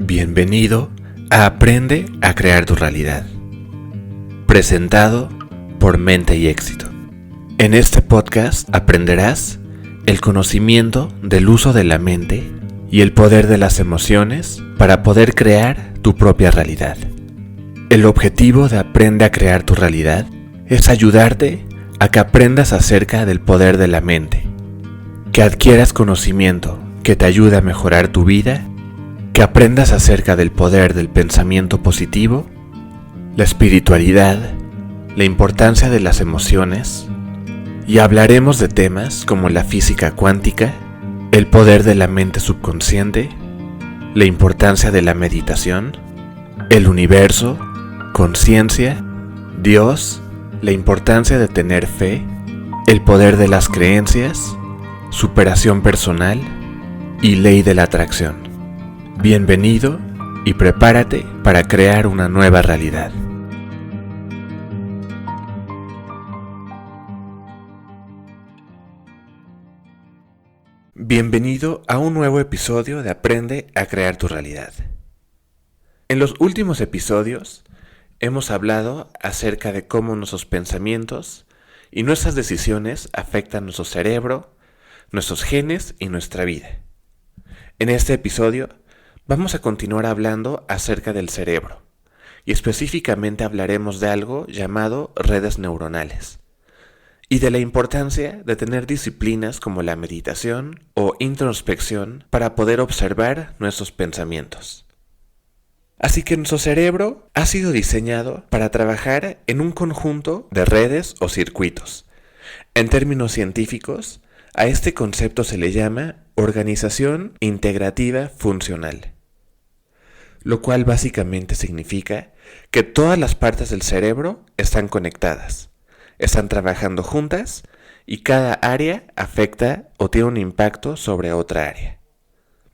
Bienvenido a Aprende a Crear tu Realidad, presentado por Mente y Éxito. En este podcast aprenderás el conocimiento del uso de la mente y el poder de las emociones para poder crear tu propia realidad. El objetivo de Aprende a Crear tu Realidad es ayudarte a que aprendas acerca del poder de la mente, que adquieras conocimiento que te ayude a mejorar tu vida, que aprendas acerca del poder del pensamiento positivo, la espiritualidad, la importancia de las emociones, y hablaremos de temas como la física cuántica, el poder de la mente subconsciente, la importancia de la meditación, el universo, conciencia, Dios, la importancia de tener fe, el poder de las creencias, superación personal y ley de la atracción. Bienvenido y prepárate para crear una nueva realidad. Bienvenido a un nuevo episodio de Aprende a Crear tu Realidad. En los últimos episodios hemos hablado acerca de cómo nuestros pensamientos y nuestras decisiones afectan nuestro cerebro, nuestros genes y nuestra vida. En este episodio vamos a continuar hablando acerca del cerebro y específicamente hablaremos de algo llamado redes neuronales y de la importancia de tener disciplinas como la meditación o introspección para poder observar nuestros pensamientos. Así que nuestro cerebro ha sido diseñado para trabajar en un conjunto de redes o circuitos. En términos científicos, a este concepto se le llama organización integrativa funcional, lo cual básicamente significa que todas las partes del cerebro están conectadas, están trabajando juntas y cada área afecta o tiene un impacto sobre otra área.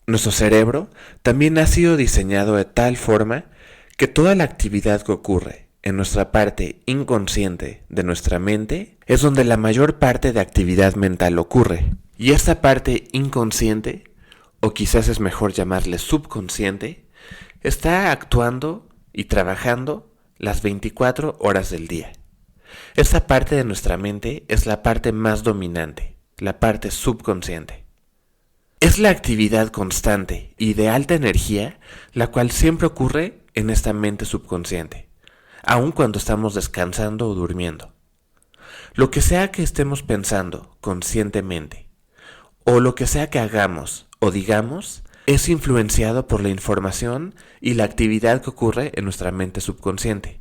Nuestro cerebro también ha sido diseñado de tal forma que toda la actividad que ocurre en nuestra parte inconsciente de nuestra mente es donde la mayor parte de actividad mental ocurre. Y esta parte inconsciente, o quizás es mejor llamarle subconsciente, está actuando y trabajando las 24 horas del día. Esta parte de nuestra mente es la parte más dominante, la parte subconsciente. Es la actividad constante y de alta energía la cual siempre ocurre en esta mente subconsciente, aun cuando estamos descansando o durmiendo. Lo que sea que estemos pensando conscientemente, o lo que sea que hagamos o digamos, es influenciado por la información y la actividad que ocurre en nuestra mente subconsciente.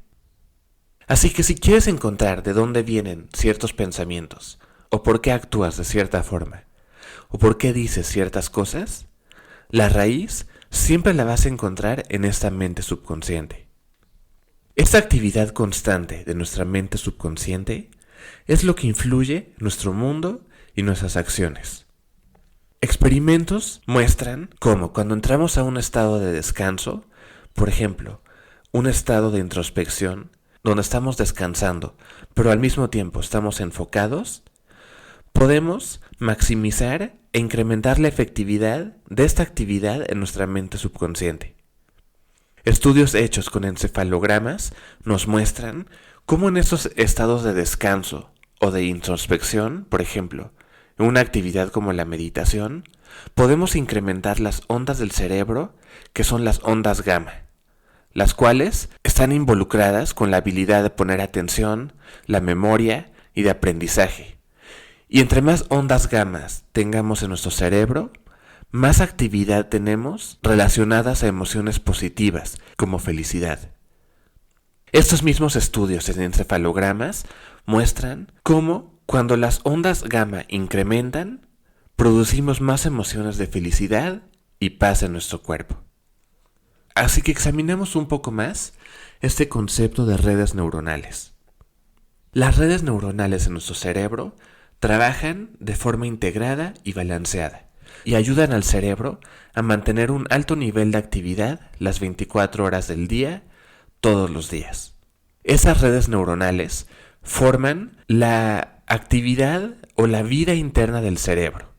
Así que si quieres encontrar de dónde vienen ciertos pensamientos, o por qué actúas de cierta forma, o por qué dices ciertas cosas, la raíz siempre la vas a encontrar en esta mente subconsciente. Esta actividad constante de nuestra mente subconsciente es lo que influye en nuestro mundo y nuestras acciones. Experimentos muestran cómo cuando entramos a un estado de descanso, por ejemplo, un estado de introspección, donde estamos descansando, pero al mismo tiempo estamos enfocados, podemos maximizar e incrementar la efectividad de esta actividad en nuestra mente subconsciente. Estudios hechos con encefalogramas nos muestran cómo en estos estados de descanso o de introspección, por ejemplo, en una actividad como la meditación, podemos incrementar las ondas del cerebro, que son las ondas gamma, las cuales están involucradas con la habilidad de poner atención, la memoria y de aprendizaje. Y entre más ondas gamma tengamos en nuestro cerebro, más actividad tenemos relacionadas a emociones positivas, como felicidad. Estos mismos estudios en encefalogramas muestran cómo cuando las ondas gamma incrementan, producimos más emociones de felicidad y paz en nuestro cuerpo. Así que examinemos un poco más este concepto de redes neuronales. Las redes neuronales en nuestro cerebro trabajan de forma integrada y balanceada y ayudan al cerebro a mantener un alto nivel de actividad las 24 horas del día, todos los días. Esas redes neuronales forman la actividad o la vida interna del cerebro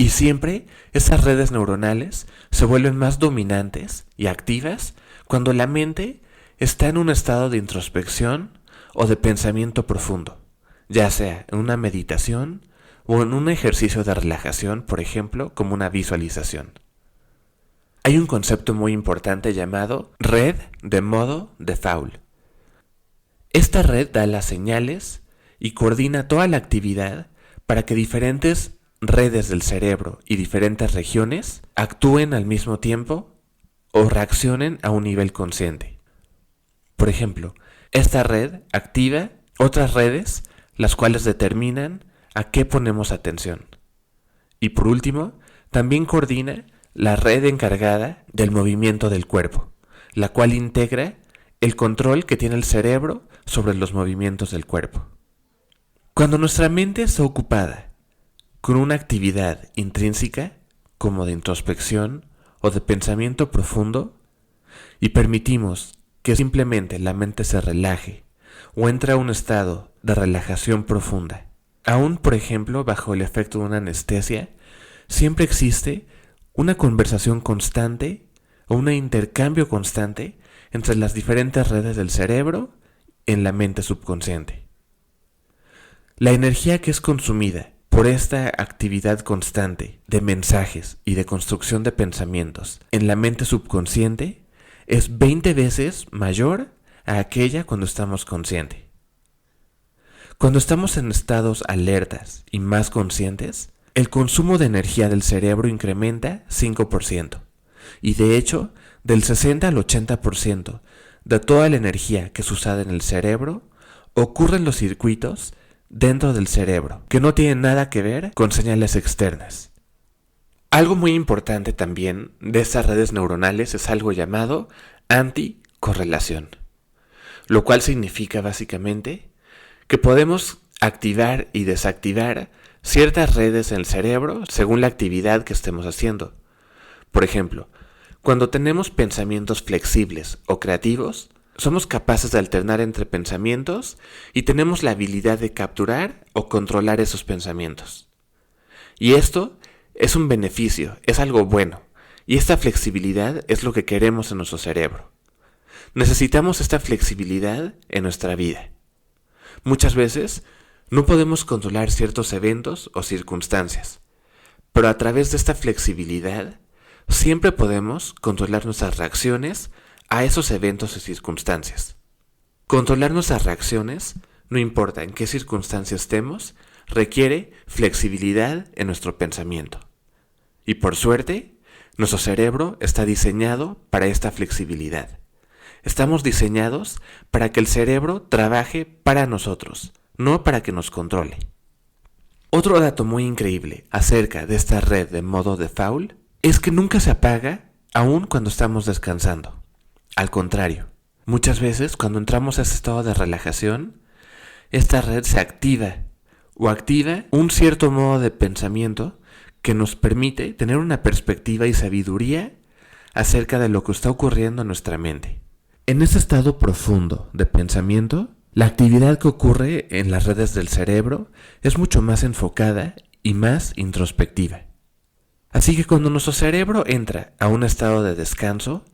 Y siempre esas redes neuronales se vuelven más dominantes y activas cuando la mente está en un estado de introspección o de pensamiento profundo, ya sea en una meditación o en un ejercicio de relajación, por ejemplo, como una visualización. Hay un concepto muy importante llamado red de modo de Fowl. Esta red da las señales y coordina toda la actividad para que diferentes redes del cerebro y diferentes regiones actúen al mismo tiempo o reaccionen a un nivel consciente. Por ejemplo, esta red activa otras redes, las cuales determinan a qué ponemos atención. Y por último, también coordina la red encargada del movimiento del cuerpo, la cual integra el control que tiene el cerebro sobre los movimientos del cuerpo. Cuando nuestra mente está ocupada con una actividad intrínseca, como de introspección o de pensamiento profundo, y permitimos que simplemente la mente se relaje o entre a un estado de relajación profunda, aún por ejemplo bajo el efecto de una anestesia, siempre existe una conversación constante o un intercambio constante entre las diferentes redes del cerebro en la mente subconsciente. La energía que es consumida por esta actividad constante de mensajes y de construcción de pensamientos en la mente subconsciente es 20 veces mayor a aquella cuando estamos conscientes. Cuando estamos en estados alertas y más conscientes, el consumo de energía del cerebro incrementa 5%, y de hecho, del 60 al 80% de toda la energía que es usada en el cerebro ocurre en los circuitos dentro del cerebro, que no tienen nada que ver con señales externas. Algo muy importante también de estas redes neuronales es algo llamado anticorrelación, lo cual significa básicamente que podemos activar y desactivar ciertas redes en el cerebro según la actividad que estemos haciendo. Por ejemplo, cuando tenemos pensamientos flexibles o creativos, somos capaces de alternar entre pensamientos y tenemos la habilidad de capturar o controlar esos pensamientos. Y esto es un beneficio, es algo bueno, y esta flexibilidad es lo que queremos en nuestro cerebro. Necesitamos esta flexibilidad en nuestra vida. Muchas veces no podemos controlar ciertos eventos o circunstancias, pero a través de esta flexibilidad siempre podemos controlar nuestras reacciones a esos eventos y circunstancias. Controlar nuestras reacciones, no importa en qué circunstancia estemos, requiere flexibilidad en nuestro pensamiento. Y por suerte, nuestro cerebro está diseñado para esta flexibilidad. Estamos diseñados para que el cerebro trabaje para nosotros, no para que nos controle. Otro dato muy increíble acerca de esta red de modo de Fowl es que nunca se apaga aun cuando estamos descansando. Al contrario, muchas veces cuando entramos a ese estado de relajación, esta red se activa o activa un cierto modo de pensamiento que nos permite tener una perspectiva y sabiduría acerca de lo que está ocurriendo en nuestra mente. En ese estado profundo de pensamiento, la actividad que ocurre en las redes del cerebro es mucho más enfocada y más introspectiva. Así que cuando nuestro cerebro entra a un estado de descanso,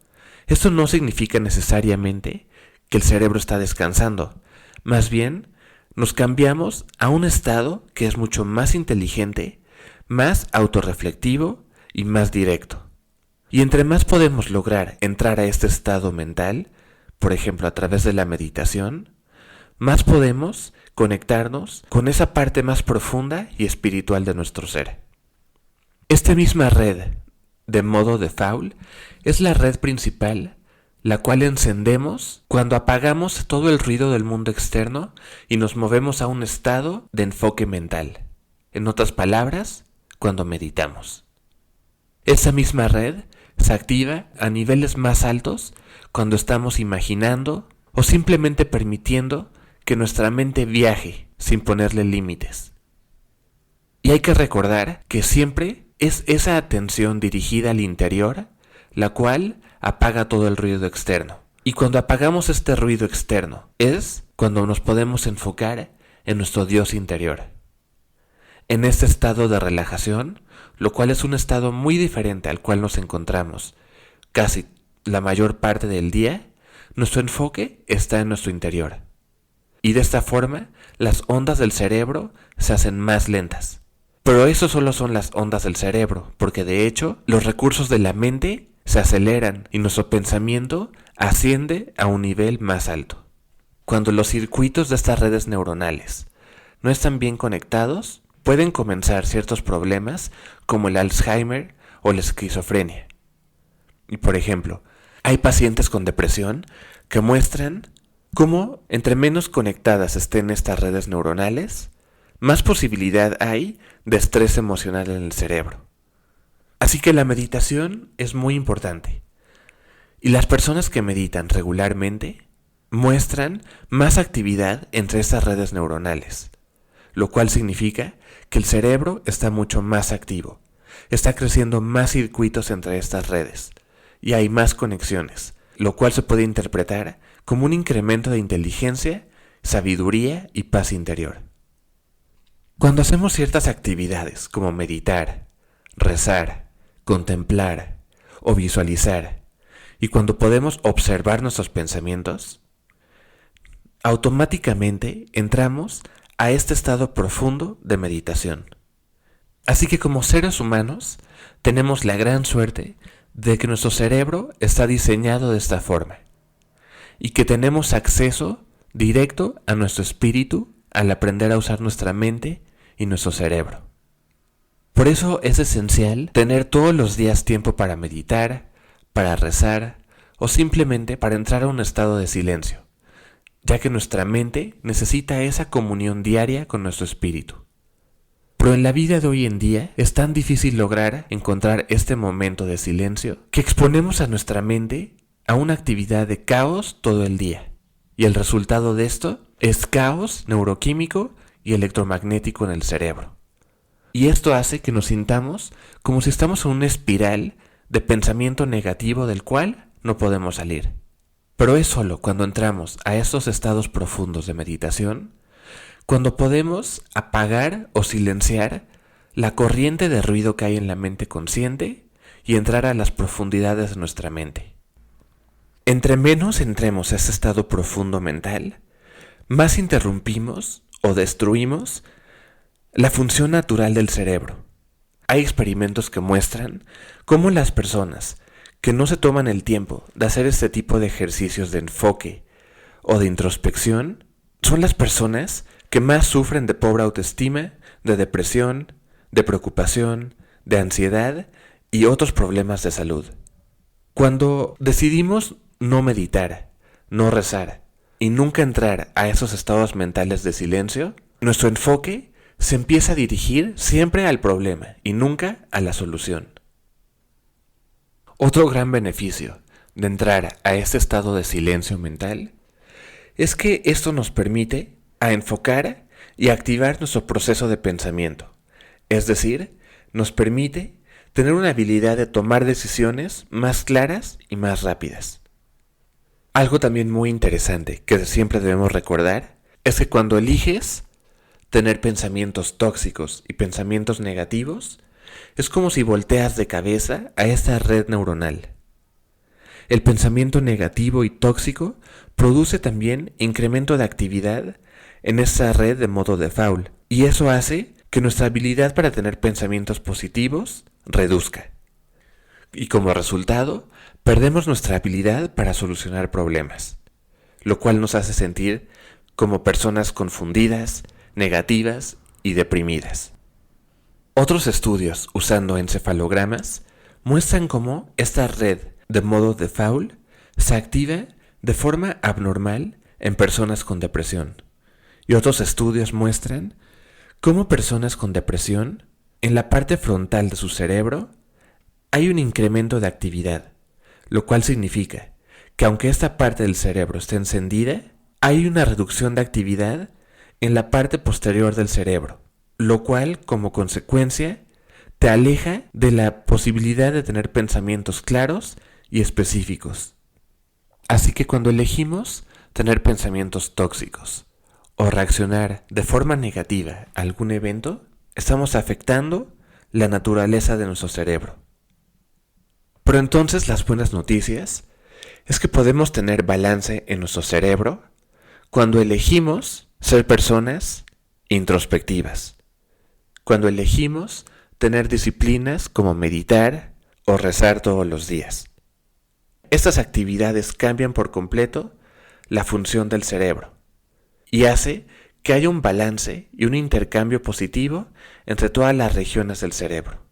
esto no significa necesariamente que el cerebro está descansando. Más bien, nos cambiamos a un estado que es mucho más inteligente, más autorreflectivo y más directo. Y entre más podemos lograr entrar a este estado mental, por ejemplo a través de la meditación, más podemos conectarnos con esa parte más profunda y espiritual de nuestro ser. Esta misma red de modo de Fowl es la red principal, la cual encendemos cuando apagamos todo el ruido del mundo externo y nos movemos a un estado de enfoque mental. En otras palabras, cuando meditamos. Esa misma red se activa a niveles más altos cuando estamos imaginando o simplemente permitiendo que nuestra mente viaje sin ponerle límites. Y hay que recordar que siempre es esa atención dirigida al interior la cual apaga todo el ruido externo. Y cuando apagamos este ruido externo es cuando nos podemos enfocar en nuestro Dios interior. en este estado de relajación, lo cual es un estado muy diferente al cual nos encontramos casi la mayor parte del día, nuestro enfoque está en nuestro interior. Y de esta forma, las ondas del cerebro se hacen más lentas. Pero eso solo son las ondas del cerebro, porque de hecho, los recursos de la mente se aceleran y nuestro pensamiento asciende a un nivel más alto. Cuando los circuitos de estas redes neuronales no están bien conectados, pueden comenzar ciertos problemas como el Alzheimer o la esquizofrenia. Y por ejemplo, hay pacientes con depresión que muestran cómo entre menos conectadas estén estas redes neuronales, más posibilidad hay de estrés emocional en el cerebro. Así que la meditación es muy importante. Y las personas que meditan regularmente muestran más actividad entre estas redes neuronales, lo cual significa que el cerebro está mucho más activo, está creciendo más circuitos entre estas redes y hay más conexiones, lo cual se puede interpretar como un incremento de inteligencia, sabiduría y paz interior. Cuando hacemos ciertas actividades como meditar, rezar, contemplar o visualizar, y cuando podemos observar nuestros pensamientos, automáticamente entramos a este estado profundo de meditación. Así que como seres humanos tenemos la gran suerte de que nuestro cerebro está diseñado de esta forma y que tenemos acceso directo a nuestro espíritu al aprender a usar nuestra mente y nuestro cerebro. Por eso es esencial tener todos los días tiempo para meditar, para rezar o simplemente para entrar a un estado de silencio, ya que nuestra mente necesita esa comunión diaria con nuestro espíritu. Pero en la vida de hoy en día es tan difícil lograr encontrar este momento de silencio que exponemos a nuestra mente a una actividad de caos todo el día. Y el resultado de esto es caos neuroquímico y electromagnético en el cerebro. Y esto hace que nos sintamos como si estamos en una espiral de pensamiento negativo del cual no podemos salir. Pero es solo cuando entramos a estos estados profundos de meditación cuando podemos apagar o silenciar la corriente de ruido que hay en la mente consciente y entrar a las profundidades de nuestra mente. Entre menos entremos a ese estado profundo mental, más interrumpimos o destruimos la función natural del cerebro. Hay experimentos que muestran cómo las personas que no se toman el tiempo de hacer este tipo de ejercicios de enfoque o de introspección son las personas que más sufren de pobre autoestima, de depresión, de preocupación, de ansiedad y otros problemas de salud. Cuando decidimos no meditar, no rezar y nunca entrar a esos estados mentales de silencio, nuestro enfoque se empieza a dirigir siempre al problema y nunca a la solución. Otro gran beneficio de entrar a este estado de silencio mental es que esto nos permite a enfocar y activar nuestro proceso de pensamiento. Es decir, nos permite tener una habilidad de tomar decisiones más claras y más rápidas. Algo también muy interesante que siempre debemos recordar es que cuando eliges tener pensamientos tóxicos y pensamientos negativos, es como si volteas de cabeza a esta red neuronal. El pensamiento negativo y tóxico produce también incremento de actividad en esa red de modo default, y eso hace que nuestra habilidad para tener pensamientos positivos reduzca. Y como resultado, perdemos nuestra habilidad para solucionar problemas, lo cual nos hace sentir como personas confundidas, negativas y deprimidas. Otros estudios usando encefalogramas muestran cómo esta red de modo default se activa de forma abnormal en personas con depresión. Y otros estudios muestran cómo personas con depresión, en la parte frontal de su cerebro, hay un incremento de actividad, lo cual significa que aunque esta parte del cerebro esté encendida, hay una reducción de actividad en la parte posterior del cerebro, lo cual, como consecuencia, te aleja de la posibilidad de tener pensamientos claros y específicos. Así que cuando elegimos tener pensamientos tóxicos o reaccionar de forma negativa a algún evento, estamos afectando la naturaleza de nuestro cerebro. Pero entonces las buenas noticias es que podemos tener balance en nuestro cerebro cuando elegimos ser personas introspectivas, cuando elegimos tener disciplinas como meditar o rezar todos los días. Estas actividades cambian por completo la función del cerebro y hace que haya un balance y un intercambio positivo entre todas las regiones del cerebro.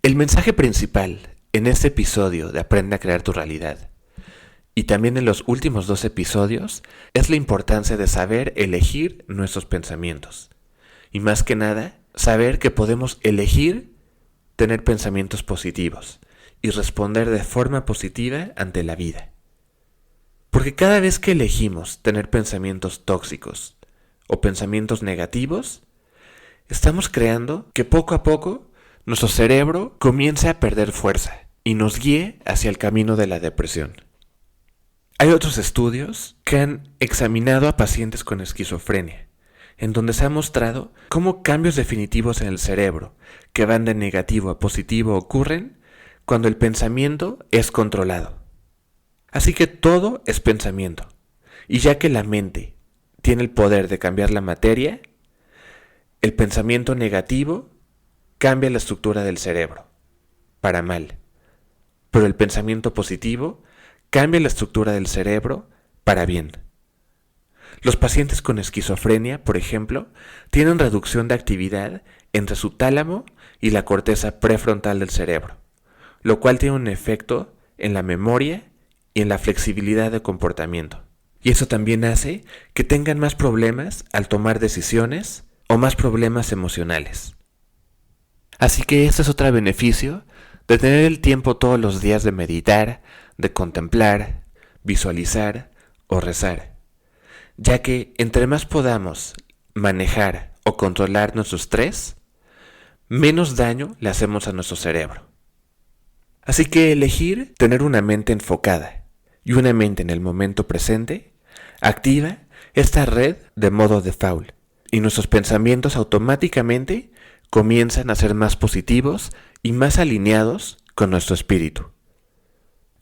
El mensaje principal en este episodio de Aprende a crear tu realidad y también en los últimos 2 episodios es la importancia de saber elegir nuestros pensamientos y más que nada saber que podemos elegir tener pensamientos positivos y responder de forma positiva ante la vida. Porque cada vez que elegimos tener pensamientos tóxicos o pensamientos negativos, estamos creando que poco a poco nuestro cerebro comience a perder fuerza y nos guíe hacia el camino de la depresión. Hay otros estudios que han examinado a pacientes con esquizofrenia, en donde se ha mostrado cómo cambios definitivos en el cerebro que van de negativo a positivo ocurren cuando el pensamiento es controlado. Así que todo es pensamiento, y ya que la mente tiene el poder de cambiar la materia, el pensamiento negativo cambia la estructura del cerebro, para mal, pero el pensamiento positivo cambia la estructura del cerebro para bien. Los pacientes con esquizofrenia, por ejemplo, tienen reducción de actividad entre su tálamo y la corteza prefrontal del cerebro, lo cual tiene un efecto en la memoria y en la flexibilidad de comportamiento. Y eso también hace que tengan más problemas al tomar decisiones o más problemas emocionales. Así que este es otro beneficio de tener el tiempo todos los días de meditar, de contemplar, visualizar o rezar, ya que entre más podamos manejar o controlar nuestro estrés, menos daño le hacemos a nuestro cerebro. Así que elegir tener una mente enfocada y una mente en el momento presente activa esta red de modo default y nuestros pensamientos automáticamente comienzan a ser más positivos y más alineados con nuestro espíritu.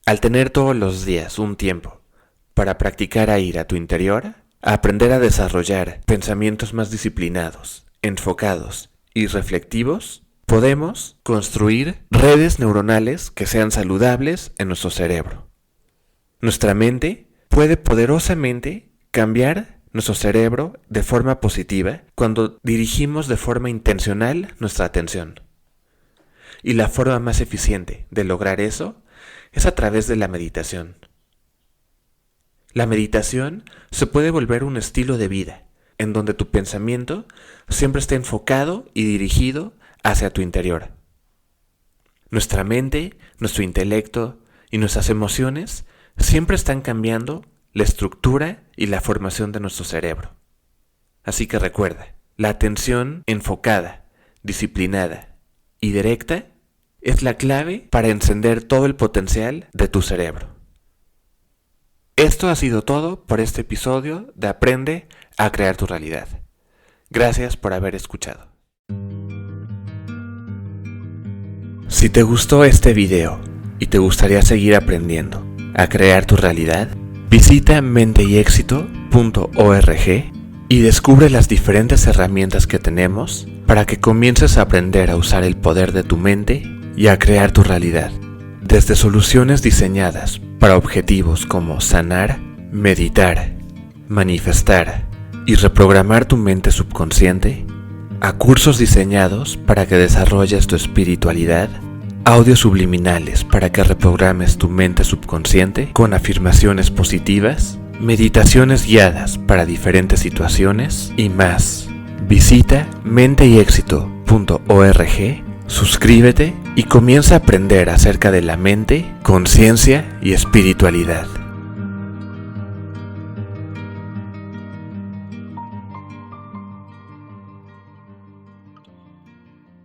Al tener todos los días un tiempo para practicar a ir a tu interior, a aprender a desarrollar pensamientos más disciplinados, enfocados y reflectivos, podemos construir redes neuronales que sean saludables en nuestro cerebro. Nuestra mente puede poderosamente cambiar nuestro cerebro de forma positiva cuando dirigimos de forma intencional nuestra atención. Y la forma más eficiente de lograr eso es a través de la meditación. La meditación se puede volver un estilo de vida, en donde tu pensamiento siempre esté enfocado y dirigido hacia tu interior. Nuestra mente, nuestro intelecto y nuestras emociones siempre están cambiando la estructura y la formación de nuestro cerebro. Así que recuerda, la atención enfocada, disciplinada y directa es la clave para encender todo el potencial de tu cerebro. Esto ha sido todo por este episodio de Aprende a crear tu realidad. Gracias por haber escuchado. Si te gustó este video y te gustaría seguir aprendiendo a crear tu realidad, visita menteyexito.org y descubre las diferentes herramientas que tenemos para que comiences a aprender a usar el poder de tu mente y a crear tu realidad. Desde soluciones diseñadas para objetivos como sanar, meditar, manifestar y reprogramar tu mente subconsciente, a cursos diseñados para que desarrolles tu espiritualidad, audios subliminales para que reprogrames tu mente subconsciente con afirmaciones positivas, meditaciones guiadas para diferentes situaciones y más. Visita menteyexito.org, suscríbete y comienza a aprender acerca de la mente, conciencia y espiritualidad.